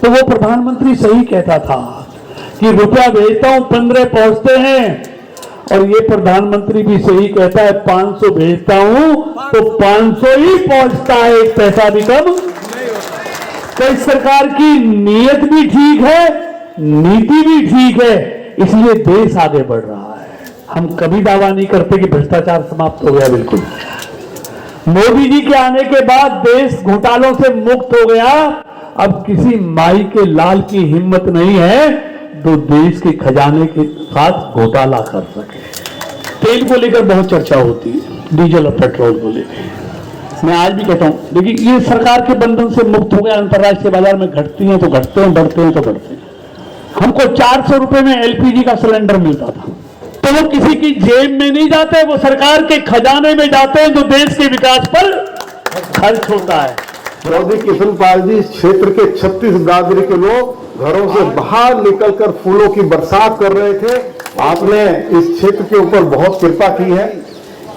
तो वो प्रधानमंत्री सही कहता था कि रुपया भेजता हूं 15 पहुंचते हैं, और ये प्रधानमंत्री भी सही कहता है 500 भेजता हूं तो 500 ही पहुंचता है, एक पैसा भी कम। तो इस सरकार की नीयत भी ठीक है, नीति भी ठीक है, इसलिए देश आगे बढ़ रहा है। हम कभी दावा नहीं करते कि भ्रष्टाचार समाप्त हो गया, बिल्कुल। मोदी जी के आने के बाद देश घोटालों से मुक्त हो गया। अब किसी माई के लाल की हिम्मत नहीं है जो देश के खजाने के साथ घोटाला कर सके। तेल को लेकर बहुत चर्चा होती है, डीजल और पेट्रोल को लेकर। मैं आज भी कहता हूं, देखिए ये सरकार के बंधन से मुक्त हो गया। अंतर्राष्ट्रीय बाजार में घटती हैं तो घटते हैं, बढ़ते हैं तो बढ़ते हैं। हमको 400 रुपए में एलपीजी का सिलेंडर मिलता था, तो वो किसी की जेब में नहीं जाते, वो सरकार के खजाने में जाते हैं जो देश के विकास पर खर्च होता है। चौधरी कृष्णपाल जी, क्षेत्र के 36 बिरादरी के लोग घरों से बाहर निकलकर फूलों की बरसात कर रहे थे। आपने इस क्षेत्र के ऊपर बहुत कृपा की है।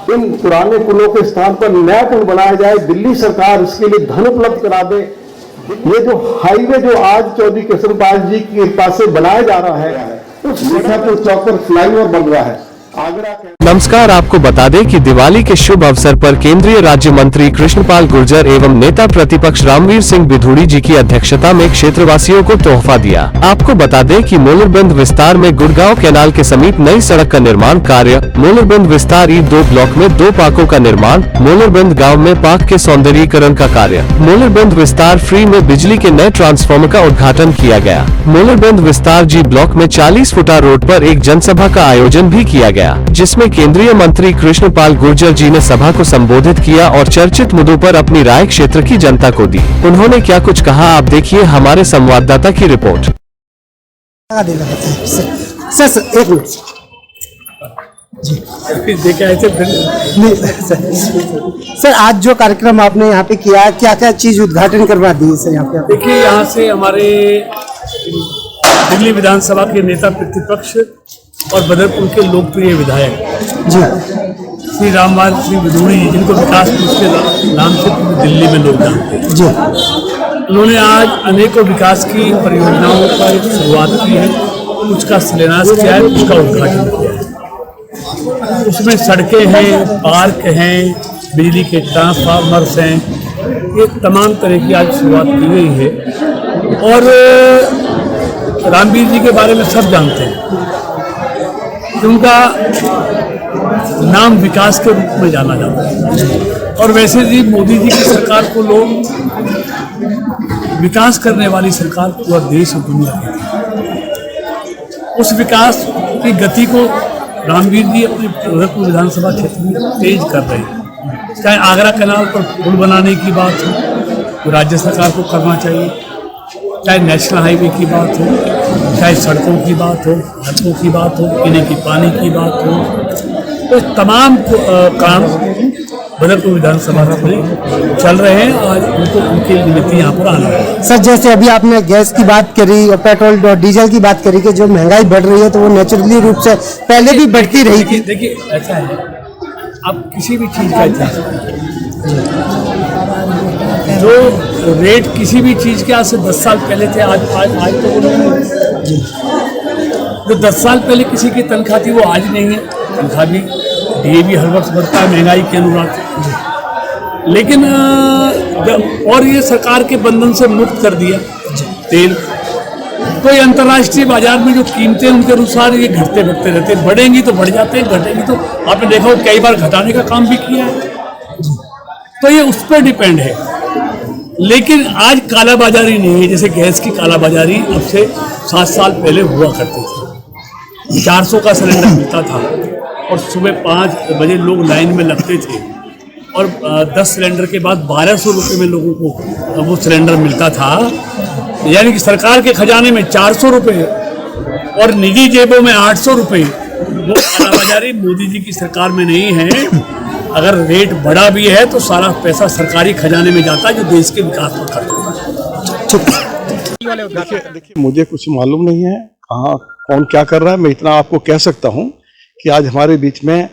इन पुराने पुलों के स्थान पर नया पुल बनाया जाए, दिल्ली सरकार इसके लिए धन उपलब्ध करा दे। ये जो हाईवे जो आज चौधरी कृष्णपाल जी की कृपा से बनाया जा रहा है, उस मीठापुर चौक पर फ्लाईओवर बन रहा है। नमस्कार, आपको बता दें कि दिवाली के शुभ अवसर पर केंद्रीय राज्य मंत्री कृष्णपाल गुर्जर एवं नेता प्रतिपक्ष रामवीर सिंह बिधूड़ी जी की अध्यक्षता में क्षेत्रवासियों को तोहफा दिया। आपको बता दें कि मोलरबंद विस्तार में गुड़गांव कैनाल के समीप नई सड़क का निर्माण कार्य, मोलरबंद विस्तार E2 ब्लॉक में 2 पार्कों का निर्माण, मोलरबंद गाँव में पार्क के सौंदर्यीकरण का कार्य, मोलरबंद विस्तार फ्री में बिजली के नए ट्रांसफार्मर का उद्घाटन किया गया। मोलरबंद विस्तार G ब्लॉक में 40 फुटा रोड पर एक जनसभा का आयोजन भी किया गया, जिसमें केंद्रीय मंत्री कृष्णपाल गुर्जर जी ने सभा को संबोधित किया और चर्चित मुद्दों पर अपनी राय क्षेत्र की जनता को दी। उन्होंने क्या कुछ कहा, आप देखिए हमारे संवाददाता की रिपोर्ट। सर एक मिनट सर, आज जो कार्यक्रम आपने यहाँ पे किया, क्या क्या चीज उद्घाटन करवा दी सर यहाँ पे? देखिए, यहाँ से हमारे दिल्ली विधानसभा के नेता प्रतिपक्ष और बदरपुर के लोकप्रिय विधायक जी श्री रामवाल सिंह बिधूड़ी, जिनको विकास पुरुष के नाम से पूरी दिल्ली में लोग जानते हैं जी, उन्होंने आज अनेकों विकास की परियोजनाओं पर शुरुआत की है, कुछ का शिलान्यास किया है, कुछ का उद्घाटन किया है। उसमें सड़कें हैं, पार्क हैं, बिजली के ट्रांसफार्मर्स हैं, ये तमाम तरह की आज शुरुआत की गई है। और रामवीर जी के बारे में सब जानते हैं, उनका नाम विकास के रूप में जाना जाता है। और वैसे भी मोदी जी की सरकार को लोग विकास करने वाली सरकार पूरा देश और दुनिया की, उस विकास की गति को रामवीर जी अपने बदरपुर विधानसभा क्षेत्र में तेज कर रहे हैं। चाहे आगरा कैनाल पर पुल बनाने की बात हो तो राज्य सरकार को करना चाहिए, चाहे नेशनल हाईवे की बात हो, चाहे सड़कों की बात हो, सड़कों की बात हो, पीने की पानी की बात हो, तो तमाम काम बदरपुर विधानसभा में चल रहे हैं। आज उनको उनके निमित्त यहाँ पर आना है। सर, जैसे अभी आपने गैस की बात करी और पेट्रोल और डीजल की बात करी कि जो महंगाई बढ़ रही है तो वो नेचुरली रूप से पहले भी बढ़ती रही थी। देखिए ऐसा है, अब किसी भी चीज़ का इतिहास, जो रेट किसी भी चीज़ के आज से 10 साल पहले थे, आज तो वो नहीं। जो 10 साल पहले किसी की तनख्वाह थी वो आज नहीं है। तनख्वाह भी DA हर वर्ष बढ़ता है महंगाई के अनुसार, लेकिन और ये सरकार के बंधन से मुक्त कर दिया तेल, तो ये अंतर्राष्ट्रीय बाजार में जो कीमतें उनके अनुसार ये घटते बढ़ते रहते हैं, बढ़ेंगी तो बढ़ जाते हैं, घटेंगी तो आपने देखा हो कई बार घटाने का काम भी किया है, तो ये उस पर डिपेंड है। लेकिन आज कालाबाजारी नहीं है, जैसे गैस की कालाबाजारी अब से 7 साल पहले हुआ करती थी। 400 का सिलेंडर मिलता था और सुबह 5 बजे लोग लाइन में लगते थे, और 10 सिलेंडर के बाद 1200 रुपये में लोगों को वो सिलेंडर मिलता था। यानी कि सरकार के खजाने में 400 रुपये और निजी जेबों में 800 रुपये। वो कालाबाजारी मोदी जी की सरकार में नहीं है। अगर रेट बढ़ा भी है तो सारा पैसा सरकारी खजाने में जाता है जो देश के विकास पर खर्च होता है। देखिए मुझे कुछ मालूम नहीं है कहाँ कौन क्या कर रहा है। मैं इतना आपको कह सकता हूँ कि आज हमारे बीच में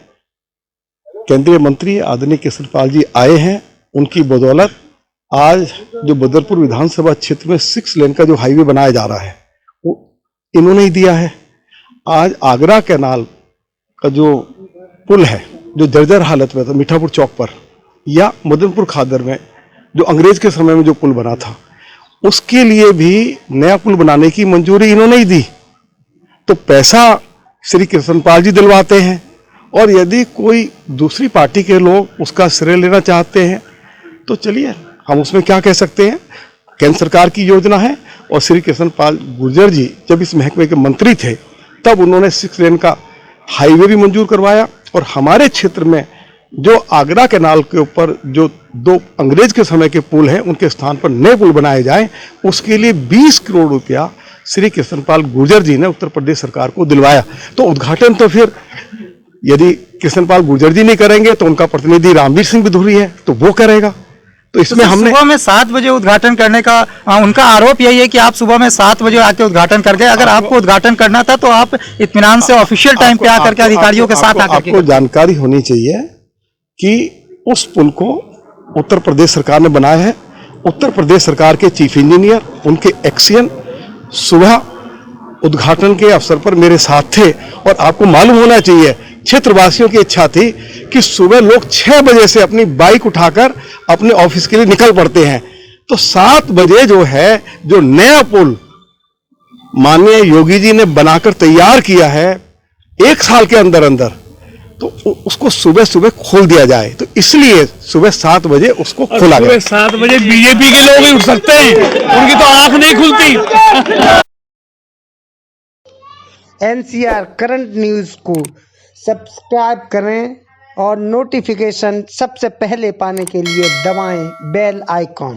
केंद्रीय मंत्री आदरणीय कृष्णपाल जी आए हैं। उनकी बदौलत आज जो बदरपुर विधानसभा क्षेत्र में 6 लेन का जो हाईवे बनाया जा रहा है वो इन्होंने ही दिया है। आज आगरा कैनाल का जो पुल है जो जर्जर हालत में था मीठापुर चौक पर, या मदनपुर खादर में जो अंग्रेज के समय में जो पुल बना था, उसके लिए भी नया पुल बनाने की मंजूरी इन्होंने ही दी। तो पैसा श्री कृष्णपाल जी दिलवाते हैं, और यदि कोई दूसरी पार्टी के लोग उसका श्रेय लेना चाहते हैं तो चलिए, हम उसमें क्या कह सकते हैं। केंद्र सरकार की योजना है, और श्री कृष्णपाल गुर्जर जी जब इस महकमे के मंत्री थे तब उन्होंने 6 लेन का हाईवे भी मंजूर करवाया। और हमारे क्षेत्र में जो आगरा कैनाल के ऊपर जो 2 अंग्रेज के समय के पुल हैं उनके स्थान पर नए पुल बनाए जाएं, उसके लिए 20 करोड़ रुपया श्री कृष्णपाल गुर्जर जी ने उत्तर प्रदेश सरकार को दिलवाया। तो उद्घाटन तो फिर यदि कृष्णपाल गुर्जर जी नहीं करेंगे तो उनका प्रतिनिधि रामवीर सिंह बिधूड़ी है तो वो करेगा। तो इसमें हमने सुबह में 7 बजे उद्घाटन करने का उनका आरोप यही है कि आप सुबह में 7 बजे आके उद्घाटन कर गए। अगर आपको उद्घाटन करना था तो आप इत्मीनान से ऑफिशियल टाइम पे आकर के अधिकारियों के साथ आकर आपको जानकारी होनी चाहिए कि उस पुल को उत्तर प्रदेश सरकार ने बनाया है। उत्तर प्रदेश सरकार के चीफ इंजीनियर, उनके एक्सियन सुबह उद्घाटन के अवसर पर मेरे साथ थे। और आपको मालूम होना चाहिए, क्षेत्रवासियों की इच्छा थी कि सुबह लोग 6 बजे से अपनी बाइक उठाकर अपने ऑफिस के लिए निकल पड़ते हैं। तो 7 बजे जो है, जो नया पुल माननीय योगी जी ने बनाकर तैयार किया है 1 साल के अंदर अंदर, तो उसको सुबह सुबह खोल दिया जाए। तो इसलिए सुबह 7 बजे उसको खोला गया। सुबह 7 बजे बीजेपी के लोग ही उठ सकते हैं, उनकी तो आंख नहीं खुलती। NCR करंट न्यूज़ को सब्सक्राइब करें और नोटिफिकेशन सबसे पहले पाने के लिए दबाएं बेल आइकॉन।